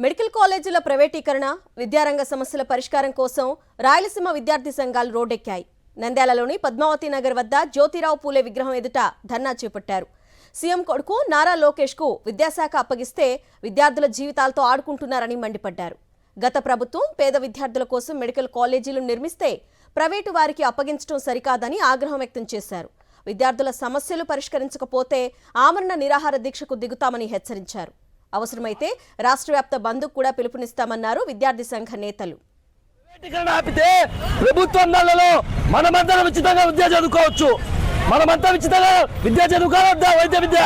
Medical కాలేజీల ప్రైవేటీకరణ, విద్యారంగ సమస్యల పరిష్కారం కోసం రాయలసీమ విద్యార్థి సంఘాలు రోడ్డెక్కాయి. నంద్యాలలోని పద్మావతి నగర్ వద్ద జ్యోతిరావు పూలే విగ్రహం ఎదుట ధర్నా చేపట్టారు. సీఎం కొడుకు నారా లోకేష్ కు విద్యాశాఖ అప్పగిస్తే విద్యార్థుల జీవితాలతో ఆడుకుంటున్నారని మండిపడ్డారు. గత ప్రభుత్వం పేద విద్యార్థుల కోసం మెడికల్ కాలేజీలు నిర్మిస్తే ప్రైవేటు వారికి అప్పగించడం సరికాదని ఆగ్రహం వ్యక్తం చేశారు. విద్యార్థుల సమస్యలు పరిష్కరించకపోతే ఆమరణ నిరాహార దీక్షకు దిగుతామని హెచ్చరించారు. అవసరమైతే రాష్ట్ర వ్యాప్త బంద్కు కూడా పిలుపునిస్తామన్నారు విద్యార్థి సంఘ నేతలు. ప్రభుత్వంలో మనమంతా ఉచితంగా విద్య చదువుకోవచ్చు, మనమంతా ఉచితంగా విద్య చదువుకోవద్దా? వైద్య విద్య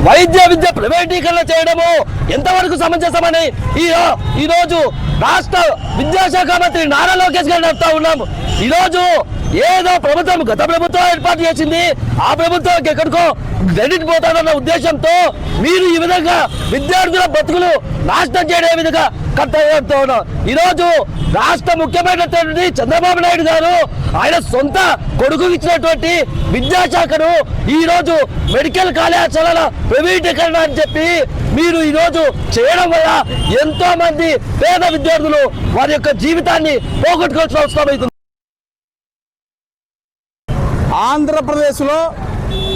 వైద్య విద్య ప్రైవేటీకరణ చేయడము ఎంతవరకు సమంజసమని ఈ రోజు రాష్ట్ర విద్యాశాఖ మంత్రి నారా లోకేష్ గారిని చెప్తా ఉన్నాము. ఈ రోజు ఏదో ప్రభుత్వం గత ప్రభుత్వం ఏర్పాటు చేసింది, ఆ ప్రభుత్వం ఎక్కడికో క్రెడిట్ పోతాడన్న ఉద్దేశంతో మీరు ఈ విధంగా విద్యార్థుల బతుకులు నాశనం చేయడం విధంగా కర్తవ్యంతో ఉన్నాం. ఈరోజు రాష్ట్ర ముఖ్యమైనటువంటి చంద్రబాబు నాయుడు గారు ఆయన సొంత కొడుకు ఇచ్చినటువంటి విద్యాశాఖను ఈ రోజు మెడికల్ కళాశాలల ప్రైవేటీకరణ అని చెప్పి మీరు ఈ రోజు చేయడం వల్ల ఎంతో మంది పేద విద్యార్థులు వారి యొక్క జీవితాన్ని పోగొట్టుకోవాల్సిన అవసరం అవుతుంది. ఆంధ్రప్రదేశ్లో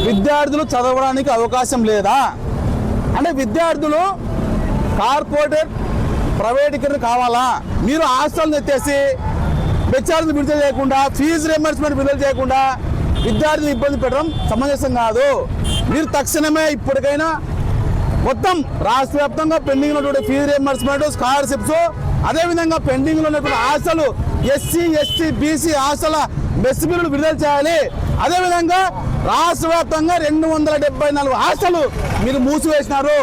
విద్యార్థులు చదవడానికి అవకాశం లేదా అంటే విద్యార్థులు కార్పొరేట్ ప్రైవేటీకరణ కావాలా? మీరు హాస్టల్ని ఎత్తేసి బెచ్చార్లు విడుదల చేయకుండా, ఫీజు రియంబర్స్మెంట్ విడుదల చేయకుండా విద్యార్థులు ఇబ్బంది పెట్టడం సమంజసం కాదు. మీరు తక్షణమే ఇప్పటికైనా మొత్తం రాష్ట్ర వ్యాప్తంగా పెండింగ్ ఉన్నటువంటి ఫీజు రియంబర్స్మెంట్, స్కాలర్షిప్స్, అదేవిధంగా పెండింగ్లో ఉన్నటువంటి hostel SC ST BC hostel mess బిల్లులు విడుదల చేయాలి. అదేవిధంగా రాష్ట్ర వ్యాప్తంగా 274 హాస్టల్ మీరు మూసివేసినారు,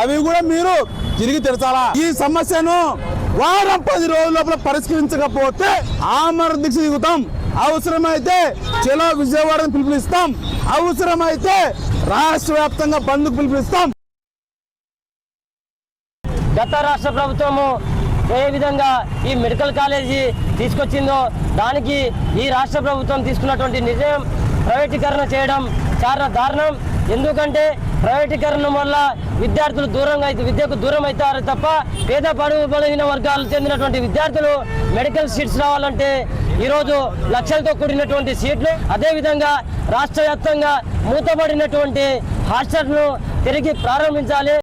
అవి కూడా మీరు తిరిగి తెరచాలా. ఈ సమస్యను వారం 10 రోజుల లోపల పరిష్కరించకపోతే ఆమరణ దీక్ష దిగుతాం. అవసరమైతే చలో విజయవాడను పిలుపునిస్తాం, అవసరమైతే రాష్ట్ర వ్యాప్తంగా బంద్కు పిలుపునిస్తాం. గత రాష్ట్ర ప్రభుత్వము ఏ విధంగా ఈ మెడికల్ కాలేజీ తీసుకొచ్చిందో దానికి ఈ రాష్ట్ర ప్రభుత్వం తీసుకున్నటువంటి నిర్ణయం ప్రైవేటీకరణ చేయడం చాలా దారుణం. ఎందుకంటే ప్రైవేటీకరణ వల్ల విద్యార్థులు విద్యకు దూరం అవుతారు తప్ప పేద బలహీన వర్గాలకు చెందినటువంటి విద్యార్థులు మెడికల్ సీట్స్ రావాలంటే ఈరోజు లక్షలతో కూడినటువంటి సీట్లు, అదేవిధంగా రాష్ట్ర వ్యాప్తంగా మూతబడినటువంటి హాస్టల్ను తిరిగి ప్రారంభించాలి.